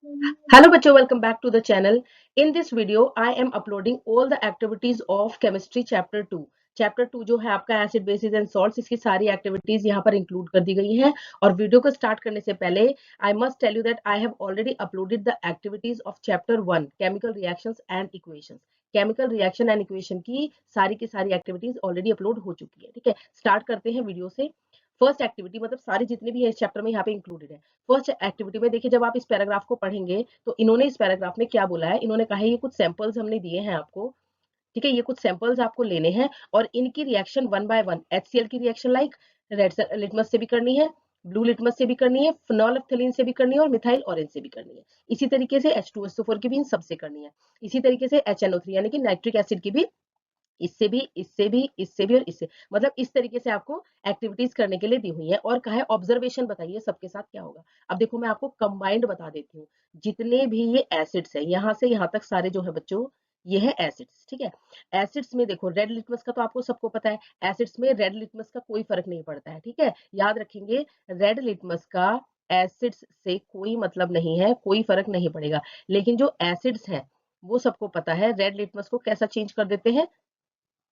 Hello बच्चों, welcome back to the channel. In this video, I am uploading all the activities of chemistry chapter 2. Chapter 2 जो है आपका acid basis and salts, इसकी सारी activities यहाँ पर इंक्लूड कर दी गई हैं। और वीडियो को स्टार्ट करने से पहले I must tell you that I have already uploaded the activities of chapter 1 chemical reactions and equations. Chemical reaction and equation की सारी एक्टिविटीज ऑलरेडी अपलोड हो चुकी है। ठीक है, स्टार्ट करते हैं वीडियो से। फर्स्ट एक्टिविटी मतलब सारी जितनी भी है इस चैप्टर में यहाँ पे इंक्लूडेड है। फर्स्ट एक्टिविटी में देखिए, जब आप इस पैराग्राफ को पढ़ेंगे तो इन्होंने इस पैराग्राफ में क्या बोला है, इन्होंने कहा है ये कुछ सैंपल्स हमने दिए हैं आपको। ठीक है, ये कुछ सैंपल्स आपको लेने हैं और इनकी reaction one by one HCl की रिएक्शन लाइक रेड लिटमस से भी करनी है, ब्लू लिटमस से भी करनी है, फिनोल्फथलीन से भी करनी है और मिथाइल ऑरेंज से भी करनी है। इसी तरीके से H2SO4 की भी इन सबसे करनी है। इसी तरीके से HNO3 यानी कि नाइट्रिक एसिड की भी इससे भी, इससे भी, इससे भी और इससे, मतलब इस तरीके से आपको एक्टिविटीज करने के लिए दी हुई है। और कहा है ऑब्जर्वेशन बताइए सबके साथ क्या होगा। अब देखो मैं आपको कंबाइंड बता देती हूँ। जितने भी ये एसिड्स है यहाँ से यहाँ तक सारे जो है बच्चों, ये है एसिड्स। ठीक है, एसिड्स में देखो रेड लिटमस का तो आपको सबको पता है, एसिड्स में रेड लिटमस का कोई फर्क नहीं पड़ता है। ठीक है, याद रखेंगे, रेड लिटमस का एसिड्स से कोई मतलब नहीं है, कोई फर्क नहीं पड़ेगा। लेकिन जो एसिड्स है वो सबको पता है, रेड लिटमस को कैसा चेंज कर देते हैं,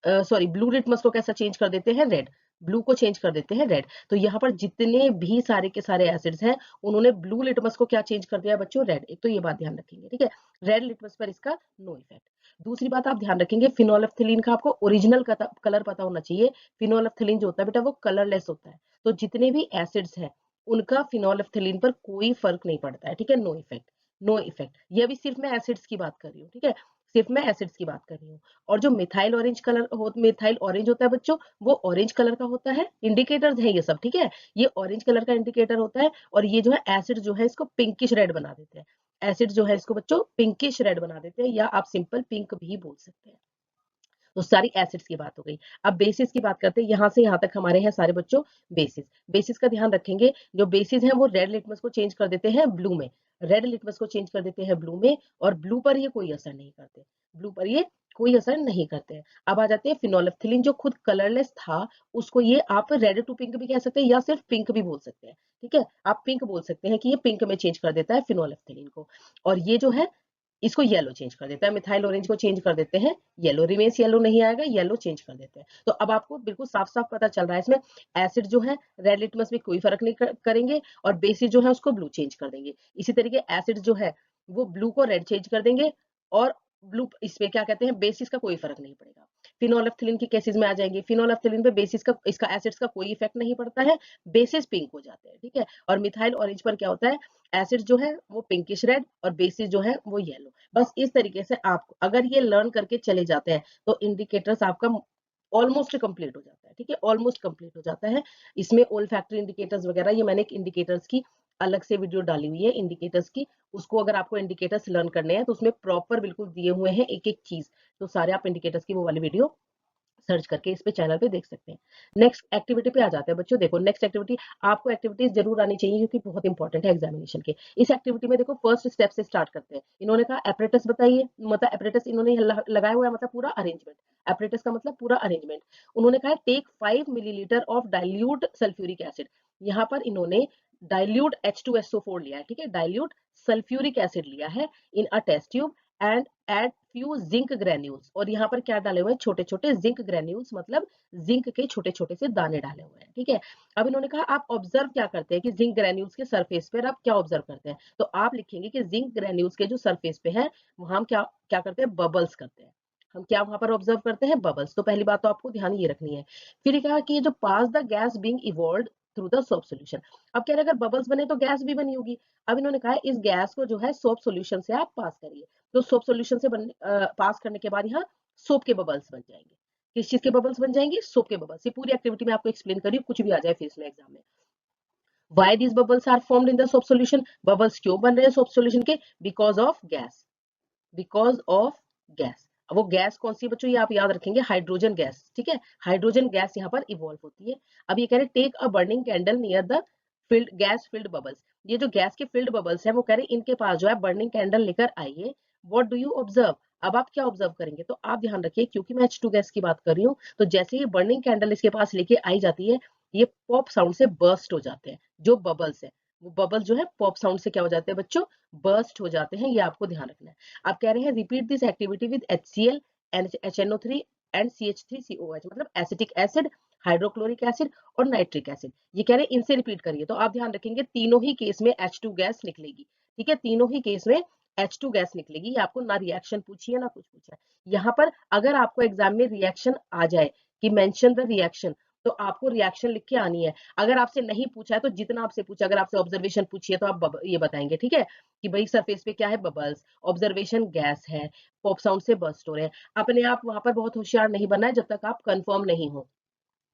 सॉरी ब्लू लिटमस को कैसा चेंज कर देते हैं, रेड। ब्लू को चेंज कर देते हैं रेड। तो यहाँ पर जितने भी सारे के सारे एसिड्स हैं उन्होंने ब्लू लिटमस को क्या चेंज कर दिया है बच्चों, रेड। एक तो ये बात ध्यान रखेंगे। ठीक है, रेड लिटमस पर इसका नो इफेक्ट। दूसरी बात आप ध्यान रखेंगे, फिनोल्फथलीन का आपको ओरिजिनल कलर पता होना चाहिए। फिनोल्फथलीन जो होता है बेटा वो कलरलेस होता है। तो जितने भी एसिड्स हैं उनका फिनोल्फथलीन पर कोई फर्क नहीं पड़ता है। ठीक है, नो इफेक्ट, नो इफेक्ट। ये अभी सिर्फ मैं एसिड्स की बात कर रही हूँ। ठीक है, सिर्फ मैं एसिड्स की बात कर रही हूँ। और जो मिथाइल ऑरेंज होता है बच्चों, वो ऑरेंज कलर का होता है। इंडिकेटर्स हैं ये सब। ठीक है, ये ऑरेंज कलर का इंडिकेटर होता है। और ये जो है एसिड जो है इसको पिंकिश रेड बना देते हैं। एसिड जो है इसको बच्चों पिंकिश रेड बना देते हैं, या आप सिंपल पिंक भी बोल सकते हैं। तो सारी एसिड्स की बात हो गई। अब बेसिस की बात करते हैं। यहाँ से यहाँ तक हमारे हैं सारे बच्चों बेसिस। बेसिस का ध्यान रखेंगे, जो बेसिस हैं वो रेड लिटमस को चेंज कर देते हैं ब्लू में, रेड लिटमस को चेंज कर देते हैं ब्लू में, और ब्लू पर ये कोई असर नहीं करते, ब्लू पर ये कोई असर नहीं करते हैं। अब आ जाते हैं फिनोल्फथलीन, जो खुद कलरलेस था, उसको ये आप रेड टू पिंक भी कह सकते हैं या सिर्फ पिंक भी बोल सकते हैं। ठीक है, आप पिंक बोल सकते हैं कि ये पिंक में चेंज कर देता है फिनोल्फथलीन को। और ये जो है इसको येलो चेंज कर देता है, मिथाइल ऑरेंज को चेंज कर देते हैं येलो, रिमेन्स येलो नहीं आएगा, येलो चेंज कर देते हैं। तो अब आपको बिल्कुल साफ साफ पता चल रहा है इसमें एसिड जो है रेड लिटमस में कोई फर्क नहीं करेंगे, और बेसिस जो है उसको ब्लू चेंज कर देंगे। इसी तरीके एसिड जो है वो ब्लू को रेड चेंज कर देंगे, और ब्लू इसमें क्या कहते हैं, बेसिस का कोई फर्क नहीं पड़ेगा। फिनोल्फथलीन के केसेस में आ जाएंगे, फिनोल्फथलीन पे बेसिस का, इसका एसिड्स का कोई इफेक्ट नहीं पड़ता है, बेसिस पिंक हो जाते हैं। ठीक है, और मिथाइल ऑरेंज पर क्या होता है, एसिड जो है वो पिंकिश रेड और बेसिस जो है वो येलो। बस इस तरीके से आप अगर ये लर्न करके चले जाते हैं तो इंडिकेटर्स आपका ऑलमोस्ट कंप्लीट हो जाता है। ठीक है, ऑलमोस्ट कंप्लीट हो जाता है। इसमें ओल फैक्ट्री इंडिकेटर्स वगैरह, ये मैंने एक इंडिकेटर्स की अलग से वीडियो डाली हुई है इंडिकेटर्स की। उसको अगर आपको इंडिकेटर्स लर्न करने हैं तो उसमें प्रॉपर बिल्कुल दिए हुए हैं एक एक चीज। तो सारे आप इंडिकेटर्स की वो वाली वीडियो सर्च करके इस पे चैनल पे देख सकते हैं। नेक्स्ट एक्टिविटी पे आ जाते हैं बच्चों। देखो नेक्स्ट एक्टिविटी, आपको एक्टिविटीज जरूर आनी चाहिए क्योंकि बहुत इंपॉर्टेंट है एग्जामिनेशन के। इस एक्टिविटी में देखो फर्स्ट स्टेप से स्टार्ट करते हैं। इन्होंने कहा एपरेटस बताइए, मतलब एपरेटस इन्होंने लगाया हुआ है, मतलब पूरा अरेंजमेंट। एपरेटस का मतलब पूरा अरेंजमेंट। उन्होंने कहा take 5 millilitre of dilute sulphuric acid. यहाँ पर इन्होंने डाइल्यूट H2SO4 लिया है। ठीक है, डाइल्यूट सल्फ्यूरिक एसिड लिया है in a test tube and add few zinc granules. और यहाँ पर क्या डाले हुए हैं, छोटे छोटे जिंक ग्रेन्यूल्स, मतलब जिंक के छोटे छोटे से दाने डाले हुए हैं। ठीक है, अब इन्होंने कहा आप ऑब्जर्व क्या करते हैं कि जिंक ग्रेन्यूल्स के सरफेस पर आप क्या ऑब्जर्व करते हैं। तो आप लिखेंगे कि जिंक ग्रेन्यूल्स के जो सरफेस पे है वहां हम क्या क्या करते हैं, बबल्स करते हैं। हम क्या वहां पर ऑब्जर्व करते हैं, बबल्स। तो पहली बात तो आपको ध्यान ये रखनी है। फिर कहा कि ये जो pass the gas being evolved through the soap solution. अब कह रहे अगर बबल्स बने तो गैस भी बनी होगी। अब इन्होंने कहा इस गैस को जो है सोप सोल्यूशन से आप पास करिए। तो सोप सोल्यूशन से पास करने के बाद यहाँ सोप के बबल्स बन जाएंगे। किस चीज के बबल्स बन जाएंगे, सोप के बबल्स। ये पूरी एक्टिविटी में आपको एक्सप्लेन करी, कुछ भी आ जाए फिर इसमें एग्जाम में। Why these bubbles are formed in the soap solution? Bubbles क्यों बन रहे हैं सोप सोल्यूशन के, because of gas, because of gas. अब वो गैस कौन सी बच्चों, ये आप याद रखेंगे, हाइड्रोजन गैस। ठीक है, हाइड्रोजन गैस यहाँ पर इवॉल्व होती है। अब ये कह रहे take a burning candle near the filled gas filled bubbles. ये जो गैस के फिल्ड बबल्स है वो कह रहे इनके पास जो है बर्निंग कैंडल लेकर आइए। व्हाट डू यू ऑब्जर्व, अब आप क्या ऑब्जर्व करेंगे, तो आप ध्यान रखिए क्योंकि मैं H2 गैस की बात कर रही हूँ, तो जैसे ही बर्निंग कैंडल इसके पास लेके आई जाती है, ये पॉप साउंड से बर्स्ट हो जाते हैं जो बबल्स है। वो बबल जो है पॉप साउंड से क्या हो जाते हैं बच्चों, बर्स्ट हो जाते हैं, ये आपको ध्यान रखना है। आप कह रहे हैं repeat this activity with HCl and HNO3 and CH3COH, मतलब एसिटिक एसिड, हाइड्रोक्लोरिक एसिड और नाइट्रिक एसिड, ये कह रहे हैं इनसे रिपीट करिए। तो आप ध्यान रखेंगे तीनों ही केस में H2 गैस निकलेगी, ठीक है, तीनों ही केस में H2 गैस निकलेगी। ये आपको ना रिएक्शन पूछिए ना कुछ पूछा है। यहाँ पर अगर आपको एग्जाम में रिएक्शन आ जाए कि मेंशन द रिएक्शन, तो आपको रिएक्शन लिख के आनी है। अगर आपसे नहीं पूछा है तो जितना आपसे पूछा, अगर आपसे ऑब्जर्वेशन पूछी है तो आप ये बताएंगे, ठीक है, कि भाई सरफेस पे क्या है, बबल्स, ऑब्जर्वेशन गैस है, पॉप साउंड से बर्स्ट हो रहे हैं। अपने आप वहां पर बहुत होशियार नहीं बनना है जब तक आप कंफर्म नहीं हो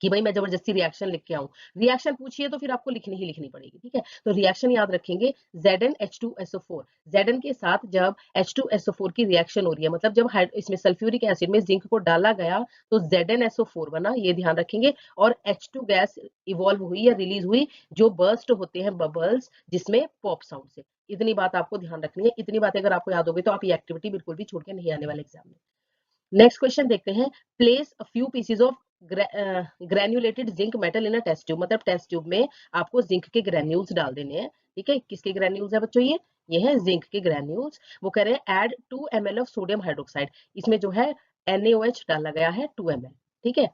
कि भाई मैं जबरदस्ती रिएक्शन लिख के आऊं। रिएक्शन पूछिए तो फिर आपको लिखनी ही लिखनी पड़ेगी, ठीक है। तो रिएक्शन याद रखेंगे, ZnH2SO4, Zn के साथ जब H2SO4 की रिएक्शन हो रही है, मतलब जब इसमें सल्फ्यूरिक एसिड में जिंक को डाला गया तो ZnSO4 बना, ये ध्यान रखेंगे। और H2 गैस इवॉल्व हुई या रिलीज हुई, जो बर्स्ट होते हैं बबल्स जिसमें पॉप साउंड से। इतनी बात आपको ध्यान रखनी है। इतनी बातें अगर आपको याद होगी तो आप ये एक्टिविटी बिल्कुल भी छोड़ के नहीं आने वाले एग्जाम में। नेक्स्ट क्वेश्चन देखते हैं, place a few pieces of granulated zinc metal in a test tube, मतलब टेस्ट ट्यूब में आपको जिंक के ग्रेन्यूल्स डाल देने हैं, ठीक है। किसके ग्रेन्यूल्स है बच्चों, ये है जिंक के ग्रेन्यूल्स। वो कह रहे हैं add 2 ml of sodium hydroxide, इसमें जो है NaOH डाला गया है 2 ml, ठीक है।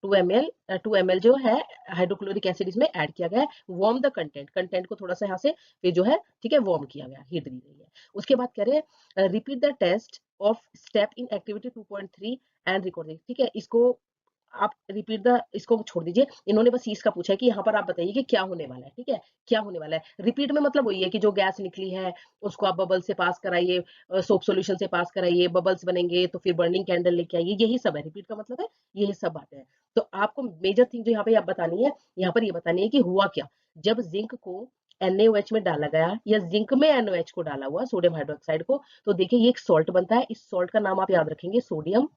2 ml जो है हाइड्रोक्लोरिक एसिड इसमें ऐड किया गया है। वार्म द कंटेंट, कंटेंट को थोड़ा सा यहाँ से फिर जो है, ठीक है, वार्म किया गया, हीट दी गई है। उसके बाद कह रहे हैं repeat the test of step in activity 2.3 and recording, ठीक है। इसको आप रिपीट द, इसको छोड़ दीजिए, इन्होंने बस इसका पूछा है कि यहाँ पर आप बताइए कि क्या होने वाला है, ठीक है, क्या होने वाला है। रिपीट में मतलब वही है कि जो गैस निकली है उसको आप बबल से पास कराइए, सोप सॉल्यूशन से पास कराइए, बबल्स बनेंगे तो फिर बर्निंग कैंडल लेके आइए, यही सब है रिपीट का मतलब है, यही सब बातें हैं। तो आपको मेजर थिंग जो यहाँ पे आप बतानी है, यहाँ पर ये बतानी है कि हुआ क्या जब जिंक को NaOH में डाला गया, या जिंक में NaOH को डाला हुआ, सोडियम हाइड्रोक्साइड को। तो देखिए ये एक सॉल्ट बनता है, इस सॉल्ट का नाम आप याद रखेंगे, sodium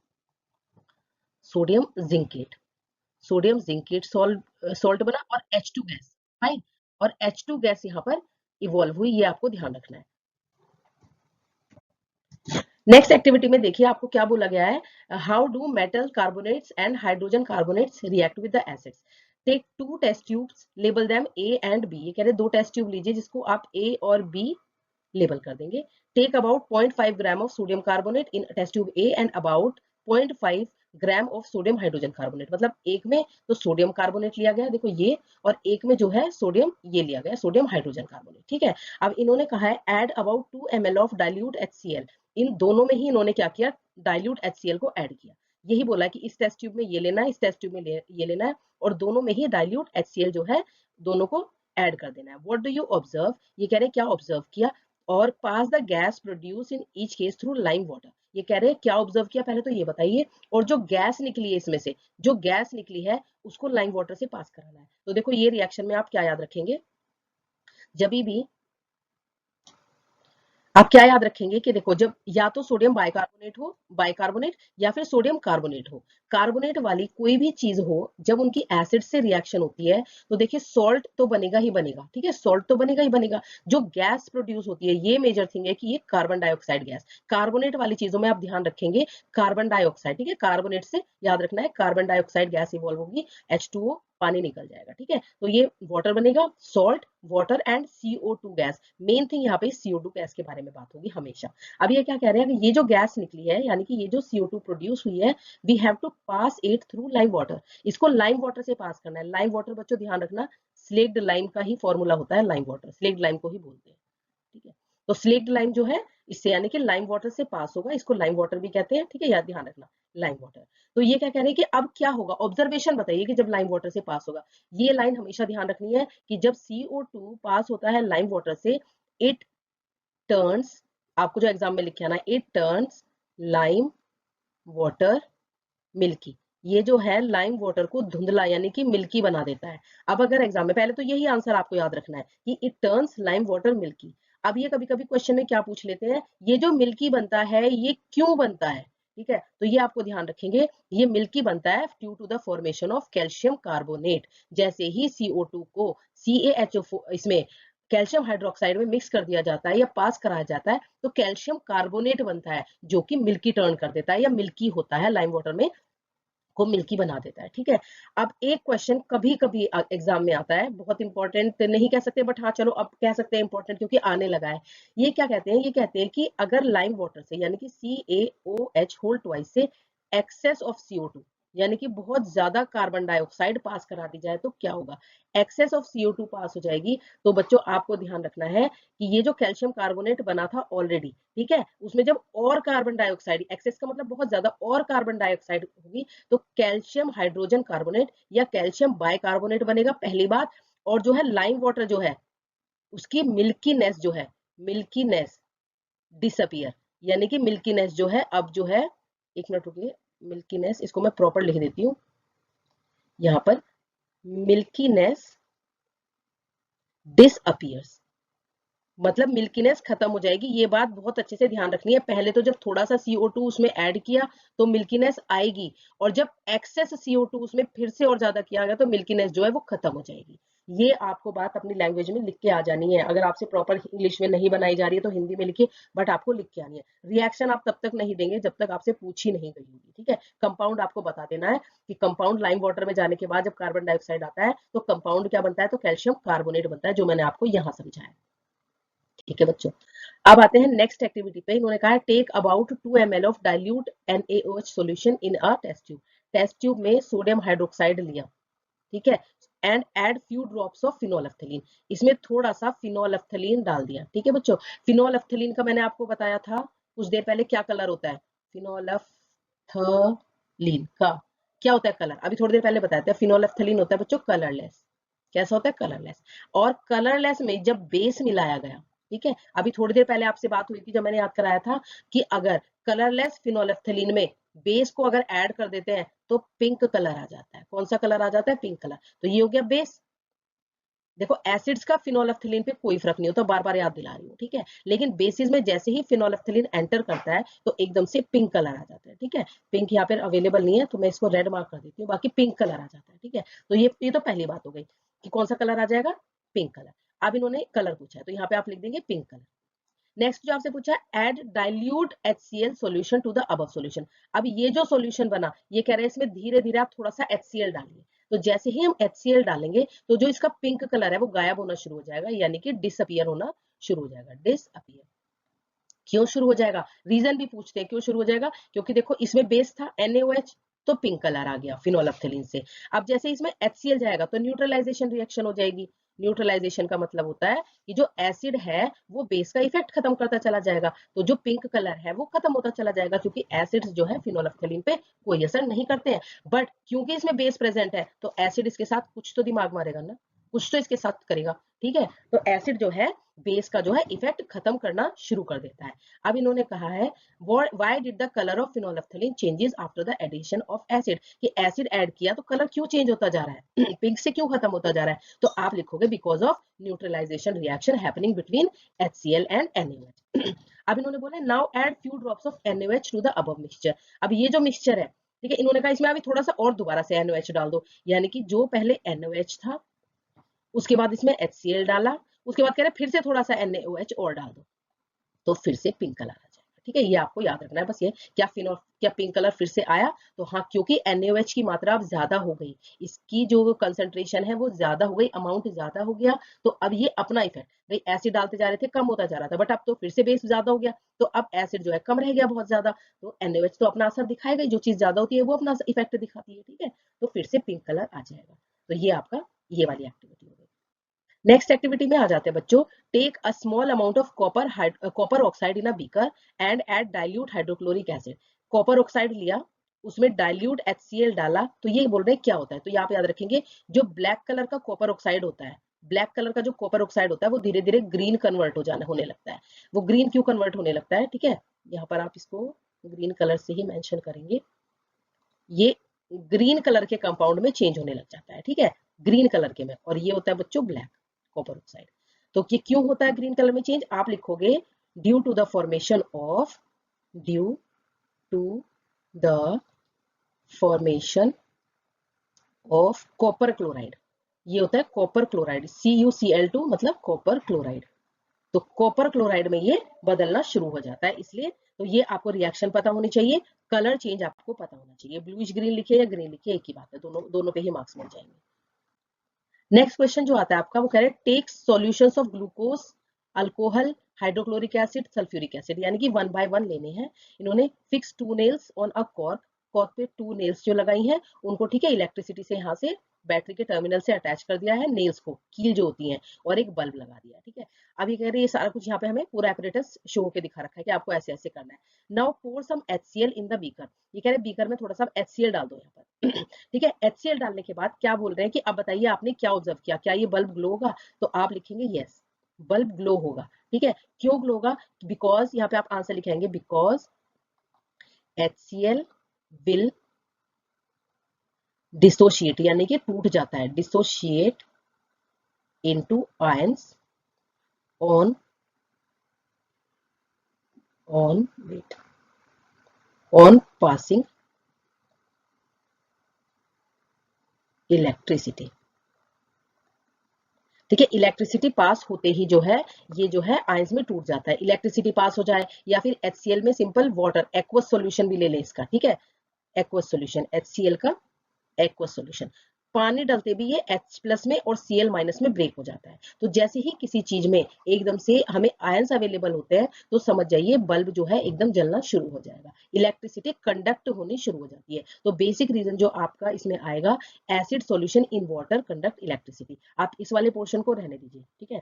sodium zincate. Sodium zincate salt बना और H2 गैस, फाइन, और H2 गैस यहाँ पर इवॉल्व हुई, ये आपको ध्यान रखना है। नेक्स्ट एक्टिविटी में देखिए आपको क्या बोला गया है, how do metal carbonates and hydrogen carbonates react with the acids. Take 2 test tubes, label them A and B, ये कह रहे 2 टेस्ट ट्यूब लीजिए जिसको आप A और B लेबल कर देंगे। Take about 0.5 gram of sodium carbonate in test tube A and about 0.5 gram of sodium hydrogen carbonate, मतलब एक में तो सोडियम कार्बोनेट लिया गया, देखो ये, और एक में जो है सोडियम ये लिया गया, सोडियम हाइड्रोजन कार्बोनेट, ठीक है। अब इन्होंने कहा है add about 2 ml of dilute HCl, इन दोनों में ही इन्होंने क्या किया, डाइल्यूट HCl को ऐड किया। यही बोला कि इस टेस्ट ट्यूब में ये लेना है, इस टेस्ट ट्यूब में ये लेना है, और दोनों में ही डाइल्यूट HCl जो है दोनों को ऐड कर देना है। व्हाट डू यू ऑब्जर्व, ये कह रहे हैं क्या ऑब्जर्व किया, और pass the gas produce in each case through lime water, ये कह रहे हैं क्या ऑब्जर्व किया पहले तो ये बताइए, और जो गैस निकली है इसमें से, जो गैस निकली है उसको लाइम वाटर से पास कराना है। तो देखो ये रिएक्शन में आप क्या याद रखेंगे, जब भी आप क्या याद रखेंगे कि देखो जब या तो सोडियम बाइकार्बोनेट या फिर सोडियम कार्बोनेट हो, कार्बोनेट वाली कोई भी चीज हो, जब उनकी एसिड से रिएक्शन होती है तो देखिए सॉल्ट तो बनेगा ही बनेगा, ठीक है, सॉल्ट तो बनेगा ही बनेगा। जो गैस प्रोड्यूस होती है, ये मेजर थिंग है कि ये कार्बन डाइऑक्साइड गैस, कार्बोनेट वाली चीजों में आप ध्यान रखेंगे कार्बन डाइऑक्साइड, ठीक है, कार्बोनेट से याद रखना है कार्बन डाइऑक्साइड गैस इवॉल्व होगी, H2O पानी निकल जाएगा, ठीक है। तो ये वाटर बनेगा, salt, water and CO2 gas, main thing यहाँ पे CO2 गैस के बारे में बात होगी हमेशा। अब ये क्या कह रहे हैं कि ये जो गैस निकली है, यानी कि ये जो CO2 प्रोड्यूस हुई है, we have to pass it through lime water, इसको लाइम वाटर से पास करना है। लाइम वाटर बच्चों ध्यान रखना, स्लेक्ड लाइम का ही फॉर्मूला होता है लाइम वाटर, स्लेक्ड लाइम को ही बोलते हैं, ठीक है। तो स्लेक्ड लाइम जो है इससे यानी कि लाइम वाटर से पास होगा, इसको लाइम वाटर भी कहते हैं, ठीक है, याद ध्यान रखना लाइम वाटर। तो ये क्या कह रहे हैं कि अब क्या होगा, ऑब्जर्वेशन बताइए कि जब लाइम वाटर से पास होगा, ये लाइन हमेशा ध्यान रखनी है कि जब CO2 पास होता है लाइम वाटर से, इट टर्न्स, आपको जो एग्जाम में लिखे आना, it turns lime water milky, ये जो है लाइम वाटर को धुंधला यानी कि मिल्की बना देता है। अब अगर एग्जाम में, पहले तो यही आंसर आपको याद रखना है कि it turns lime water milky. अब ये कभी कभी क्वेश्चन में क्या पूछ लेते हैं, ये जो मिल्की बनता है ये क्यों बनता है, ठीक है, तो ये आपको ध्यान रखेंगे, ये मिल्की बनता है due to the formation of calcium carbonate. जैसे ही CO2 को CaHO इसमें कैल्शियम हाइड्रोक्साइड में मिक्स कर दिया जाता है या पास कराया जाता है, तो कैल्शियम कार्बोनेट बनता है जो कि मिल्की टर्न कर देता है या मिल्की होता है लाइम वाटर में को मिल्की बना देता है। ठीक है, अब एक क्वेश्चन कभी कभी एग्जाम में आता है, बहुत इंपॉर्टेंट नहीं कह सकते बट हाँ चलो अब कह सकते हैं इंपॉर्टेंट क्योंकि आने लगा है। ये क्या कहते हैं, ये कहते हैं कि अगर लाइम वाटर से यानी कि CaOH होल ट्वाइस से एक्सेस ऑफ CO2 यानी कि बहुत ज्यादा कार्बन डाइऑक्साइड पास करा दी जाए तो क्या होगा। एक्सेस ऑफ CO2 पास हो जाएगी तो बच्चों आपको ध्यान रखना है कि ये जो कैल्शियम कार्बोनेट बना था ऑलरेडी, ठीक है, उसमें जब और कार्बन डाइऑक्साइड, एक्सेस का मतलब बहुत ज्यादा और कार्बन डाइऑक्साइड होगी तो कैल्शियम हाइड्रोजन कार्बोनेट या कैल्शियम बाइकार्बोनेट बनेगा, पहली बात। और जो है लाइम वाटर जो है उसकी मिल्कीनेस जो है, मिल्कीनेस डिसअपियर, यानी कि मिल्कीनेस जो है अब जो है, एक मिनट रुकिए, मिल्कीनेस इसको मैं प्रॉपर लिख देती हूँ यहां पर, मिल्कीनेस डिसअपियर्स मतलब मिल्कीनेस खत्म हो जाएगी। ये बात बहुत अच्छे से ध्यान रखनी है, पहले तो जब थोड़ा सा CO2 उसमें ऐड किया तो मिल्कीनेस आएगी, और जब एक्सेस CO2 उसमें फिर से और ज्यादा किया गया तो मिल्कीनेस जो है वो खत्म हो जाएगी। ये आपको बात अपनी लैंग्वेज में लिख के आ जानी है, अगर आपसे प्रॉपर इंग्लिश में नहीं बनाई जा रही है तो हिंदी में लिखिए, बट आपको लिख के आनी है। रिएक्शन आप तब तक नहीं देंगे जब तक आपसे पूछी नहीं गई होगी, ठीक है। कंपाउंड आपको बता देना है कि कंपाउंड लाइम वाटर में जाने के बाद जब कार्बन डाइऑक्साइड आता है तो कंपाउंड क्या बनता है, तो कैल्शियम कार्बोनेट बनता है, जो मैंने आपको यहाँ समझाया। ठीक है बच्चों, अब आते हैं नेक्स्ट एक्टिविटी पे। इन्होंने कहा है take about 2 ml of dilute NaOH solution in a test tube. Test tube में सोडियम हाइड्रोक्साइड लिया, ठीक है, and add few drops of phenolphthalein, इसमें थोड़ा सा फिनोलेफ्थलीन डाल दिया। ठीक है बच्चों, फिनोलेफ्थलीन का मैंने आपको बताया था कुछ देर पहले क्या कलर होता है, फिनोलेफ्थलीन का क्या होता है कलर, अभी थोड़ी देर पहले बताया था। फिनोलेफ्थलीन होता है बच्चों कलरलेस, कैसा होता है कलरलेस, और कलरलेस में जब बेस मिलाया गया, ठीक है, अभी थोड़ी देर पहले आपसे बात हुई थी जब मैंने याद कराया था कि अगर कलरलेस फिनोलेफ्थलीन में बेस को अगर ऐड कर देते हैं तो पिंक कलर आ जाता है। कौन सा कलर आ जाता है, पिंक कलर। तो ये हो गया बेस। देखो एसिड्स का फिनोलेफ्थलीन पे कोई फर्क नहीं होता, बार बार याद दिला रही हूँ, ठीक है, लेकिन बेसिस में जैसे ही फिनोलेफ्थलीन एंटर करता है तो एकदम से पिंक कलर आ जाता है। ठीक है, पिंक यहाँ पे अवेलेबल नहीं है तो मैं इसको रेड मार्क कर देती हूँ, बाकी पिंक कलर आ जाता है। ठीक है, तो ये तो पहली बात हो गई कि कौन सा कलर आ जाएगा, पिंक कलर। अब इन्होंने कलर पूछा है तो यहाँ पे आप लिख देंगे पिंक कलर। नेक्स्ट जो आपसे पूछा है add dilute HCl solution to the above solution. अब ये जो सॉल्यूशन बना ये कह रहे हैं इसमें धीरे धीरे आप थोड़ा सा HCl डालिए, तो जैसे ही हम HCl डालेंगे तो जो इसका पिंक कलर है वो गायब होना शुरू हो जाएगा, यानी कि डिसअपियर होना शुरू हो जाएगा, डिसअपियर। क्यों शुरू हो जाएगा, रीजन भी पूछते हैं क्यों शुरू हो जाएगा, क्योंकि देखो इसमें बेस था NaOH तो पिंक कलर आ गया फिनोलेफ्थलीन से। अब जैसे इसमें HCl जाएगा तो न्यूट्रलाइजेशन रिएक्शन हो जाएगी। न्यूट्रलाइजेशन का मतलब होता है कि जो एसिड है वो बेस का इफेक्ट खत्म करता चला जाएगा, तो जो पिंक कलर है वो खत्म होता चला जाएगा, क्योंकि एसिड्स जो है फिनोलेफ्थलीन पे कोई असर नहीं करते हैं। बट क्योंकि इसमें बेस प्रेजेंट है तो एसिड इसके साथ कुछ तो दिमाग मारेगा ना, कुछ तो इसके साथ करेगा। ठीक है, तो एसिड जो है बेस का जो है इफेक्ट खत्म करना शुरू कर देता है। अब इन्होंने कहा है why did the colour of phenolphthalein changes after the addition of acid, कि एसिड ऐड किया तो कलर क्यों चेंज होता जा रहा है पिंक से क्यों खत्म होता जा रहा है, तो आप लिखोगे because of neutralisation reaction happening between HCl and NaOH। अब इन्होंने बोला now add few drops of NaOH to the above mixture. अब ये जो मिक्सचर है, ठीक है, इन्होंने कहा इसमें अभी थोड़ा सा और दोबारा से NaOH डाल दो, यानी कि जो पहले NaOH था उसके बाद इसमें HCl डाला, उसके बाद कह रहे फिर से थोड़ा सा NaOH और डाल दो तो फिर से पिंक कलर आ जाएगा। ठीक है, ये आपको याद रखना है बस। ये क्या पिंक कलर फिर से आया, तो हाँ क्योंकि NaOH की मात्रा अब ज्यादा हो गई, इसकी जो कंसंट्रेशन है वो ज्यादा हो गई, अमाउंट ज्यादा हो गया, तो अब ये अपना इफेक्ट, भाई एसिड डालते जा रहे थे कम होता जा रहा था, बट अब तो फिर से बेस ज्यादा हो गया तो अब एसिड जो है कम रह गया बहुत ज्यादा, तो NaOH तो अपना असर दिखाएगा, जो चीज ज्यादा होती है वो अपना इफेक्ट दिखाती है। ठीक है, तो फिर से पिंक कलर आ जाएगा। तो ये आपका ये वाली एक्टिविटी हो गई। नेक्स्ट एक्टिविटी में आ जाते हैं बच्चों, take a small amount of copper oxide in a beaker and add dilute hydrochloric acid. Copper oxide लिया, उसमें डाइल्यूट HCl डाला, तो ये बोल रहे हैं क्या होता है, तो यहाँ पे याद रखेंगे जो ब्लैक कलर का कॉपर ऑक्साइड होता है, ब्लैक कलर का जो कॉपर ऑक्साइड होता है वो धीरे धीरे ग्रीन कन्वर्ट होने लगता है। वो ग्रीन क्यों कन्वर्ट होने लगता है, ठीक है, यहाँ पर आप इसको ग्रीन कलर से ही मेंशन करेंगे, ये ग्रीन कलर के कंपाउंड में चेंज होने लग जाता है। ठीक है, ग्रीन कलर के में, और ये होता है बच्चों ब्लैक कॉपर ऑक्साइड। तो ये क्यों होता है ग्रीन कलर में चेंज, आप लिखोगे due to the formation of, due to the formation of copper chloride. ये होता है कॉपर क्लोराइड, CuCl2 मतलब कॉपर क्लोराइड। तो कॉपर क्लोराइड में ये बदलना शुरू हो जाता है, इसलिए तो ये आपको रिएक्शन पता होनी चाहिए। कलर चेंज आपको पता होना चाहिए, ब्लूइश ग्रीन लिखे या ग्रीन लिखे एक ही बात है, दोनों दोनों पे ही मार्क्स मिल जाएंगे। नेक्स्ट क्वेश्चन जो आता है आपका वो कह रहे हैं take solutions of glucose, alcohol, hydrochloric acid, sulphuric acid, यानी कि 1 बाय 1 लेने हैं। इन्होंने fix 2 nails on a cork, cork पे 2 नेल्स जो लगाई हैं उनको, ठीक है, इलेक्ट्रिसिटी से यहाँ से बैटरी के टर्मिनल से अटैच कर दिया है नेल्स को, कील जो होती है, और एक बल्ब लगा दिया है, ठीक है। अब ये कह रहे हैं ये सारा कुछ यहाँ पे हमें पूरा एपरेटस शो के दिखा रखा है कि आपको ऐसे ऐसे करना है। Now pour some HCl in the beaker, ये कह रहे हैं बीकर में थोड़ा सा HCl डाल दो यहाँ पर ठीक है। HCl डालने के बाद क्या बोल रहे हैं कि अब बताइए आपने क्या ऑब्जर्व किया, क्या ये बल्ब ग्लो होगा? तो आप लिखेंगे यस, बल्ब ग्लो होगा, ठीक है। क्यों ग्लो होगा? बिकॉज यहाँ पे आप आंसर लिखेंगे बिकॉज HCl विल डिसोशिएट, यानी कि टूट जाता है, dissociate into ions on wet on passing electricity, ठीक है। इलेक्ट्रिसिटी पास होते ही जो है ये जो है आयंस में टूट जाता है, इलेक्ट्रिसिटी पास हो जाए, या फिर HCl में सिंपल वाटर एक्वस सॉल्यूशन भी ले लें इसका, ठीक है, एक्वस सॉल्यूशन, HCl का एक्वस सॉल्यूशन, पानी डालते भी ये H प्लस में और Cl माइनस में ब्रेक हो जाता है। तो जैसे ही किसी चीज में एकदम से हमें आयंस अवेलेबल होते हैं तो समझ जाइए बल्ब जो है एकदम जलना शुरू हो जाएगा, इलेक्ट्रिसिटी कंडक्ट होनी शुरू हो जाती है। तो बेसिक रीजन जो आपका इसमें आएगा, acid solution in water conduct electricity. आप इस वाले पोर्शन को रहने दीजिए, ठीक है,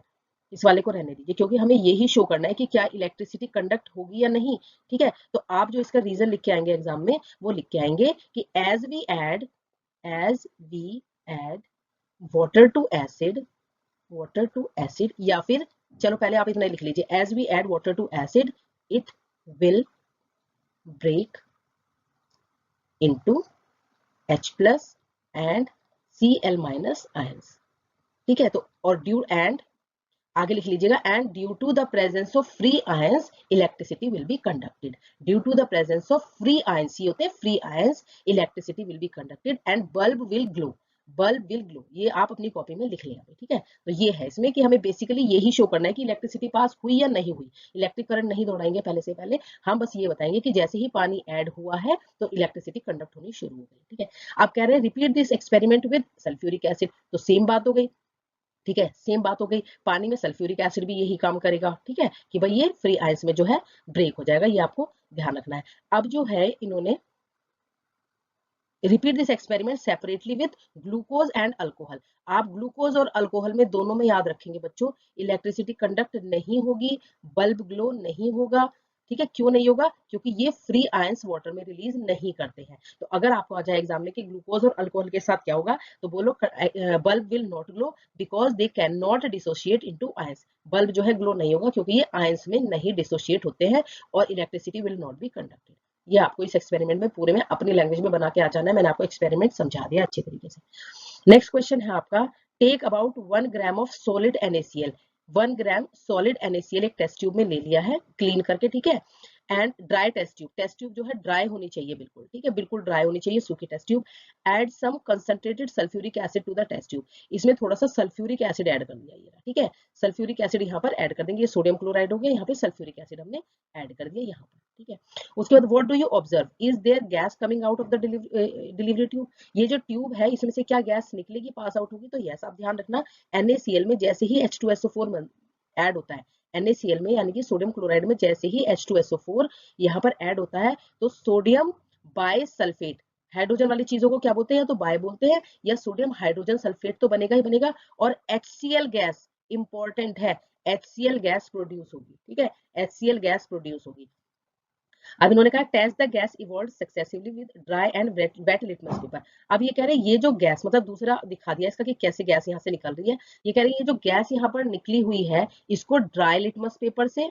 इस वाले को रहने दीजिए, क्योंकि हमें यही शो करना है कि क्या इलेक्ट्रिसिटी कंडक्ट होगी या नहीं, ठीक है। तो आप जो इसका रीजन लिख के आएंगे एग्जाम में, वो लिख के आएंगे कि as we add water to acid, या फिर चलो पहले आप इतना लिख लीजिए, as we add water to acid it will break into H plus and Cl minus ions, ठीक है। तो और ड्यू एंड आगे लिख लीजिएगा, and due to the presence of free ions electricity will be conducted, due to the presence of free ions, ये होते हैं free ions, electricity will be conducted and bulb will glow, bulb will glow, ये आप अपनी copy में लिख लेंगे, ठीक है। तो ये है इसमें कि हमें बेसिकली यही शो करना है कि इलेक्ट्रिसिटी पास हुई या नहीं हुई, इलेक्ट्रिक करंट नहीं दौड़ाएंगे पहले से पहले, हम बस ये बताएंगे कि जैसे ही पानी ऐड हुआ है तो इलेक्ट्रिसिटी कंडक्ट होनी शुरू हो गई, ठीक है। आप कह रहे हैं repeat this experiment with sulphuric acid, तो सेम बात हो गई, ठीक है, सेम बात हो गई, पानी में सल्फ्यूरिक एसिड भी यही काम करेगा, ठीक है, कि भाई ये फ्री आयंस में जो है ब्रेक हो जाएगा, ये आपको ध्यान रखना है। अब जो है इन्होंने repeat this experiment separately with glucose and alcohol, आप ग्लूकोज और अल्कोहल में दोनों में याद रखेंगे बच्चों, इलेक्ट्रिसिटी कंडक्ट नहीं होगी, बल्ब ग्लो नहीं होगा, ठीक है। क्यों नहीं होगा? क्योंकि ये फ्री आयंस वाटर में रिलीज नहीं करते हैं। तो अगर आपको आ जाए एग्जाम में कि ग्लूकोज और अल्कोहल के साथ क्या होगा, तो बोलो bulb will not glow because they can not dissociate into ions, bulb जो है ग्लो नहीं होगा क्योंकि ये आयंस में नहीं डिसोशिएट होते हैं, और electricity will not be conducted. ये आपको इस एक्सपेरिमेंट में पूरे में अपनी लैंग्वेज में बना के आ जाना है, मैंने आपको एक्सपेरिमेंट समझा दिया अच्छे तरीके से। नेक्स्ट क्वेश्चन है आपका, take about 1 gram of solid NaCl, 1 gram solid NaCl एक टेस्ट ट्यूब में ले लिया है क्लीन करके, ठीक है, एंड ड्राई टेस्ट ट्यूब जो है ड्राई होनी चाहिए बिल्कुल, ठीक है, बिल्कुल ड्राई होनी चाहिए सूखी test tube, add some concentrated sulphuric acid to the test tube, इसमें थोड़ा सा सल्फ्यूरिक एसिड ऐड कर दिया, ठीक है, सल्फ्यूरिक एसिड यहाँ पर ऐड कर देंगे, ये सोडियम क्लोराइड हो गया, यहाँ पे सल्फ्यूरिक एसिड हमने ऐड कर दिया यहाँ पर, ठीक है। उसके बाद what do you observe, is there gas coming out of the delivery tube, ये जो ट्यूब है इसमें से क्या गैस निकलेगी, पास आउट होगी? तो यस, आप ध्यान रखना, NaCl में जैसे ही H2SO4 ऐड होता है, NaCl में यानी कि सोडियम क्लोराइड में जैसे ही H2SO4 यहाँ पर ऐड होता है तो सोडियम बाय सल्फेट, हाइड्रोजन वाली चीजों को क्या बोलते हैं, तो बाय बोलते हैं, या सोडियम हाइड्रोजन सल्फेट तो बनेगा ही बनेगा, और HCl गैस इंपॉर्टेंट है, HCl गैस प्रोड्यूस होगी, ठीक है, HCl गैस प्रोड्यूस होगी। अब इन्होंने कहा test the gas evolve successively with dry and wet litmus paper, अब ये कह रहे हैं ये जो गैस मतलब दूसरा दिखा दिया इसका कि कैसे गैस यहाँ से निकल रही है, ये कह रहे हैं ये जो गैस यहाँ पर निकली हुई है इसको ड्राई लिटमस पेपर से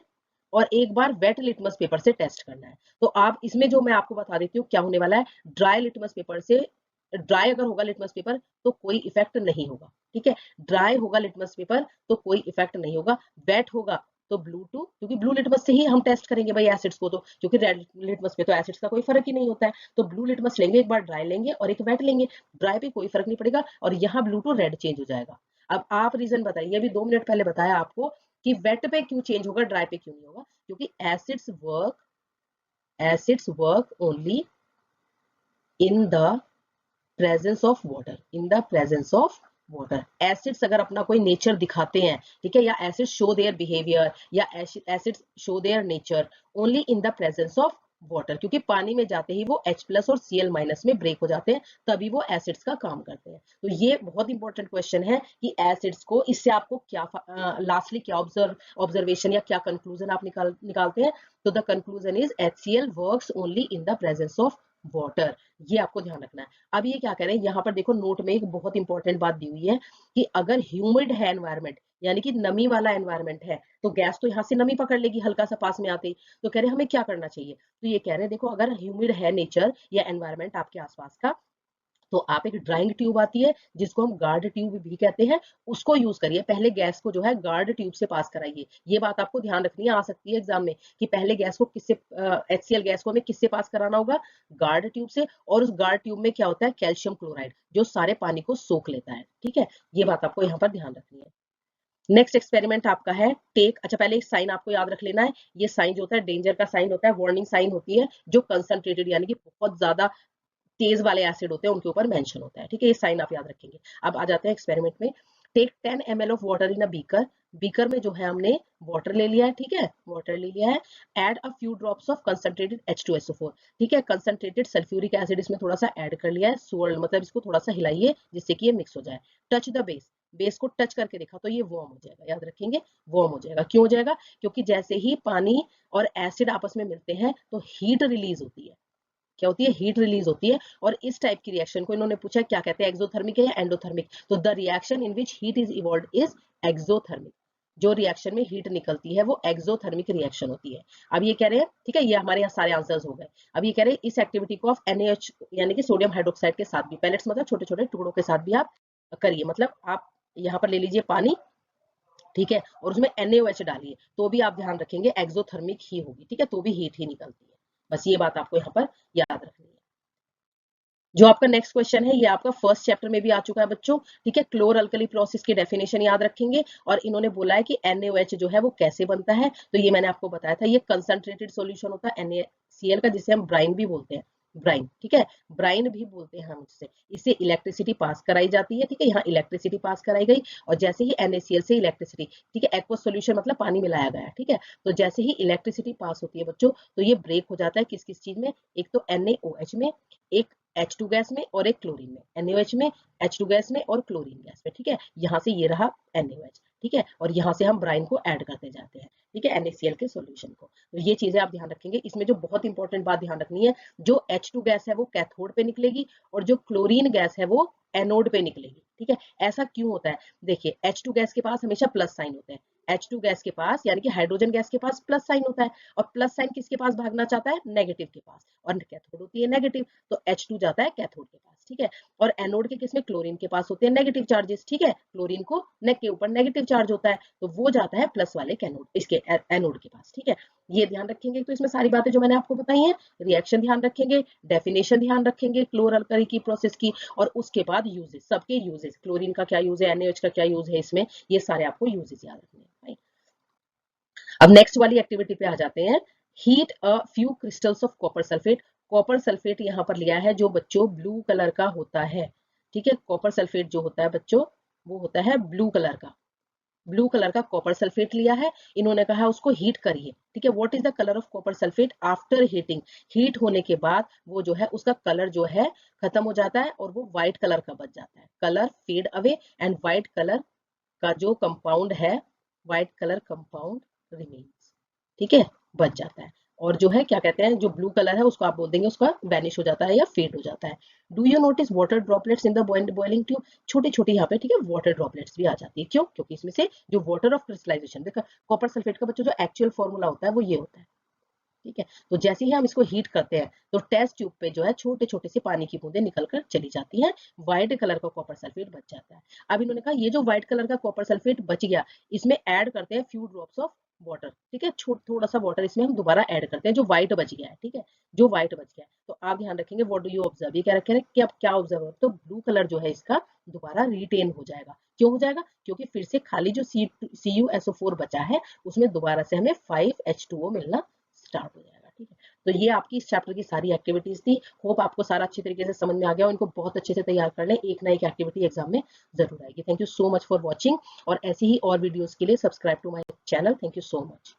और एक बार वेट लिटमस पेपर से टेस्ट करना है। तो आप इसमें जो मैं आपको बता देती हूँ क्या होने वाला है, ड्राई लिटमस पेपर से, ड्राई अगर होगा लिटमस पेपर तो कोई इफेक्ट नहीं होगा, ठीक है, ड्राई होगा लिटमस पेपर तो कोई इफेक्ट नहीं होगा, वेट होगा तो ब्लू टू, क्योंकि ब्लू लिटमस से ही हम टेस्ट करेंगे भाई एसिड्स को, तो क्योंकि रेड लिटमस पे तो एसिड्स का कोई फर्क ही नहीं होता है, तो ब्लू लिटमस लेंगे, एक बार ड्राई लेंगे और एक वेट लेंगे, ड्राई पे कोई फर्क नहीं पड़ेगा और यहाँ ब्लू टू रेड चेंज हो जाएगा। अब आप रीजन बताइए, अभी 2 मिनट पहले बताया आपको कि वेट पे क्यों चेंज होगा, ड्राई पे क्यों नहीं होगा, क्योंकि acids work only in the presence of water, in the presence of water. Acids अगर अपना कोई नेचर दिखाते हैं, ठीक है, या एसिड शो देयर बिहेवियर, या acids show their nature only in the presence of water, क्योंकि पानी में जाते ही वो H+ और Cl- में ब्रेक हो जाते हैं, तभी वो एसिड्स का काम करते हैं। तो ये बहुत इंपॉर्टेंट क्वेश्चन है कि एसिड्स को, इससे आपको क्या लास्टली क्या ऑब्जर्वेशन या क्या कंक्लूजन आप निकालते हैं। तो the conclusion is HCl works only in the presence of water. ये आपको ध्यान रखना है। अब ये क्या कह रहे हैं यहाँ पर, देखो नोट में एक बहुत इंपॉर्टेंट बात दी हुई है कि अगर ह्यूमिड है एनवायरमेंट, यानी कि नमी वाला एनवायरमेंट है, तो गैस तो यहाँ से नमी पकड़ लेगी हल्का सा पास में आते ही। तो कह रहे हैं हमें क्या करना चाहिए। तो ये कह रहे हैं देखो, अगर ह्यूमिड है नेचर या एनवायरमेंट आपके आसपास का, तो आप एक ड्राइंग ट्यूब आती है जिसको हम गार्ड ट्यूब भी कहते हैं, उसको यूज करिए। पहले गैस को जो है गार्ड ट्यूब से पास कराइए। ये बात आपको ध्यान रखनी है, आ सकती है एग्जाम में कि पहले गैस को किससे, HCl गैस को हमें किससे पास कराना होगा, गार्ड ट्यूब से। और उस गार्ड ट्यूब में क्या होता है, कैल्शियम क्लोराइड, जो सारे पानी को सोख लेता है। ठीक है, ये बात आपको यहाँ पर ध्यान रखनी है। नेक्स्ट एक्सपेरिमेंट आपका है टेक, अच्छा पहले एक साइन आपको याद रख लेना है। ये साइन जो होता है डेंजर का साइन होता है, वार्निंग साइन होती है, जो कंसंट्रेटेड यानी कि बहुत ज्यादा तेज वाले एसिड होते हैं उनके ऊपर मेंशन होता है। ठीक है, ये साइन आप याद रखेंगे। अब आ जाते हैं एक्सपेरिमेंट में। Take 10 ml of water in a beaker. Beaker में जो है हमने वाटर ले लिया है, ठीक है, वाटर ले लिया है। Add a few drops of concentrated H2SO4, ठीक है, कंसंट्रेटेड सल्फ्यूरिक एसिड इसमें थोड़ा सा ऐड कर लिया है। सोल्ड मतलब इसको थोड़ा सा हिलाइए जिससे कि ये मिक्स हो जाए। टच द बेस, बेस को टच करके देखा तो ये वार्म हो जाएगा, याद रखेंगे वार्म हो जाएगा। क्यों हो जाएगा, क्योंकि जैसे ही पानी और एसिड आपस में मिलते हैं तो हीट रिलीज होती है। क्या होती है, हीट रिलीज होती है। और इस टाइप की रिएक्शन को इन्होंने पूछा क्या कहते हैं, एक्सोथर्मिक है या एंडोथर्मिक। तो the reaction in which heat is evolved is exothermic. जो रिएक्शन में हीट निकलती है वो एक्सोथर्मिक रिएक्शन होती है। अब ये कह रहे हैं, ठीक है, ये हमारे यहाँ सारे आंसर्स हो गए। अब ये कह रहे हैं इस एक्टिविटी को आप NaOH यानी कि सोडियम हाइड्रोक्साइड के साथ भी, पैलेट्स मतलब छोटे छोटे टुकड़ों के साथ भी आप करिए। मतलब आप यहाँ पर ले लीजिए पानी, ठीक है, और उसमें NaOH डालिए, तो भी आप ध्यान रखेंगे एक्सोथर्मिक ही होगी, ठीक है, तो भी हीट ही निकलती है। बस ये बात आपको यहाँ पर याद रखनी है। जो आपका नेक्स्ट क्वेश्चन है ये आपका फर्स्ट चैप्टर में भी आ चुका है बच्चों, ठीक है। क्लोर अल्कली प्रोसेस की डेफिनेशन याद रखेंगे। और इन्होंने बोला है कि NaOH जो है वो कैसे बनता है, तो ये मैंने आपको बताया था, ये कंसंट्रेटेड सॉल्यूशन होता है NaCl का, जिसे हम ब्राइन भी बोलते हैं, ब्राइन, ठीक है, ब्राइन भी बोलते हैं हम उससे। इससे इलेक्ट्रिसिटी पास कराई जाती है, ठीक है, यहाँ इलेक्ट्रिसिटी पास कराई गई। और जैसे ही NaCl से इलेक्ट्रिसिटी, ठीक है, एक्वस सॉल्यूशन मतलब पानी मिलाया गया, ठीक है, तो जैसे ही इलेक्ट्रिसिटी पास होती है बच्चों, तो ये ब्रेक हो जाता है किस किस चीज में, एक तो NaOH में, एक H2 गैस में, और एक क्लोरीन में। NaOH में, H2 गैस में और क्लोरीन गैस में, ठीक है। यहाँ से ये रहा NaOH, ठीक है, और यहाँ से हम ब्राइन को ऐड करते जाते हैं, ठीक है, NaCl के सॉल्यूशन को। तो ये चीजें आप ध्यान रखेंगे। इसमें जो बहुत इंपॉर्टेंट बात ध्यान रखनी है, जो H2 गैस है वो कैथोड पे निकलेगी, और जो क्लोरीन गैस है वो एनोड पे निकलेगी, ठीक है। ऐसा क्यों होता है, देखिए H2 गैस के पास हमेशा प्लस साइन होता है। H2 गैस के पास यानी कि हाइड्रोजन गैस के पास प्लस साइन होता है, और प्लस साइन किसके पास भागना चाहता है, नेगेटिव के पास, और कैथोड होती है नेगेटिव, तो H2 जाता है कैथोड के पास, ठीक है। और एनोड के किसमें, क्लोरीन के पास होते हैं नेगेटिव चार्जेस, ठीक है, क्लोरीन को नेक के ऊपर नेगेटिव चार्ज होता है, तो वो जाता है प्लस वाले कैनोड, इसके एनोड के पास, ठीक है। ये ध्यान रखेंगे। तो इसमें सारी बातें जो मैंने आपको बताई हैं, रिएक्शन ध्यान रखेंगे, डेफिनेशन ध्यान रखेंगे क्लोर अल्कली की प्रोसेस की, और उसके बाद यूजेस, सबके यूजेस, क्लोरीन का क्या यूज है, NaOH का क्या यूज है इसमें, ये सारे आपको यूजेस याद रखने हैं। अब नेक्स्ट वाली एक्टिविटी पे आ जाते हैं। Heat a few crystals of copper sulphate. Copper sulphate यहाँ पर लिया है जो बच्चों ब्लू कलर का होता है, ठीक है, कॉपर सल्फेट जो होता है बच्चों वो होता है ब्लू कलर का। ब्लू कलर का कॉपर सल्फेट लिया है, इन्होंने कहा उसको हीट करिए, ठीक है। What is the colour of copper sulphate after heating. Heat होने के बाद वो जो है उसका कलर जो है खत्म हो जाता है, और वो व्हाइट कलर का बच जाता है। Colour fade away and white colour का जो कंपाउंड है, व्हाइट कलर कंपाउंड रिमेन्स, ठीक है, बच जाता है। और जो है क्या कहते हैं, जो ब्लू कलर है उसको आप बोल देंगे उसका वैनिश हो जाता है या फेड हो जाता है। Do you notice water droplets in the boiling tube. छोटी छोटी यहाँ पे, ठीक है, वाटर ड्रॉपलेट्स भी आ जाती है। क्यों, क्योंकि इसमें से जो वाटर ऑफ क्रिस्टलाइजेशन, देखा कॉपर सल्फेट का बच्चों जो एक्चुअल फॉर्मूला होता है वो ये होता है, ठीक है। तो जैसे ही हम इसको हीट करते हैं तो टेस्ट ट्यूब पे जो है छोटे छोटे से पानी की बूंदें निकलकर चली जाती हैं, व्हाइट कलर का कॉपर सल्फेट बच जाता है। अब इन्होंने कहा ये जो व्हाइट कलर का कॉपर सल्फेट बच गया, इसमें ऐड करते हैं फ्यू ड्रॉप्स ऑफ वाटर, ठीक है, थोड़ा सा वाटर इसमें हम दोबारा ऐड करते हैं, जो व्हाइट बच गया है, ठीक है, जो व्हाइट बच गया है। तो आप ध्यान रखेंगे, व्हाट डू यू ऑब्जर्व, ये क्या रखे हैं कि आप क्या ऑब्जर्व, तो ब्लू कलर जो है इसका दोबारा रिटेन हो जाएगा। क्यों हो जाएगा, क्योंकि फिर से खाली जो CuSO4 बचा है उसमें दोबारा से हमें 5H2O मिलना स्टार्ट हो जाएगा, ठीक है। तो ये आपकी इस चैप्टर की सारी एक्टिविटीज थी। होप आपको सारा अच्छी तरीके से समझ में आ गया, और इनको बहुत अच्छे से तैयार कर लें, एक ना एक एक्टिविटी एग्जाम में जरूर आएगी। Thank you so much for watching, और ऐसी ही और वीडियोज के लिए subscribe to my channel. Thank you so much.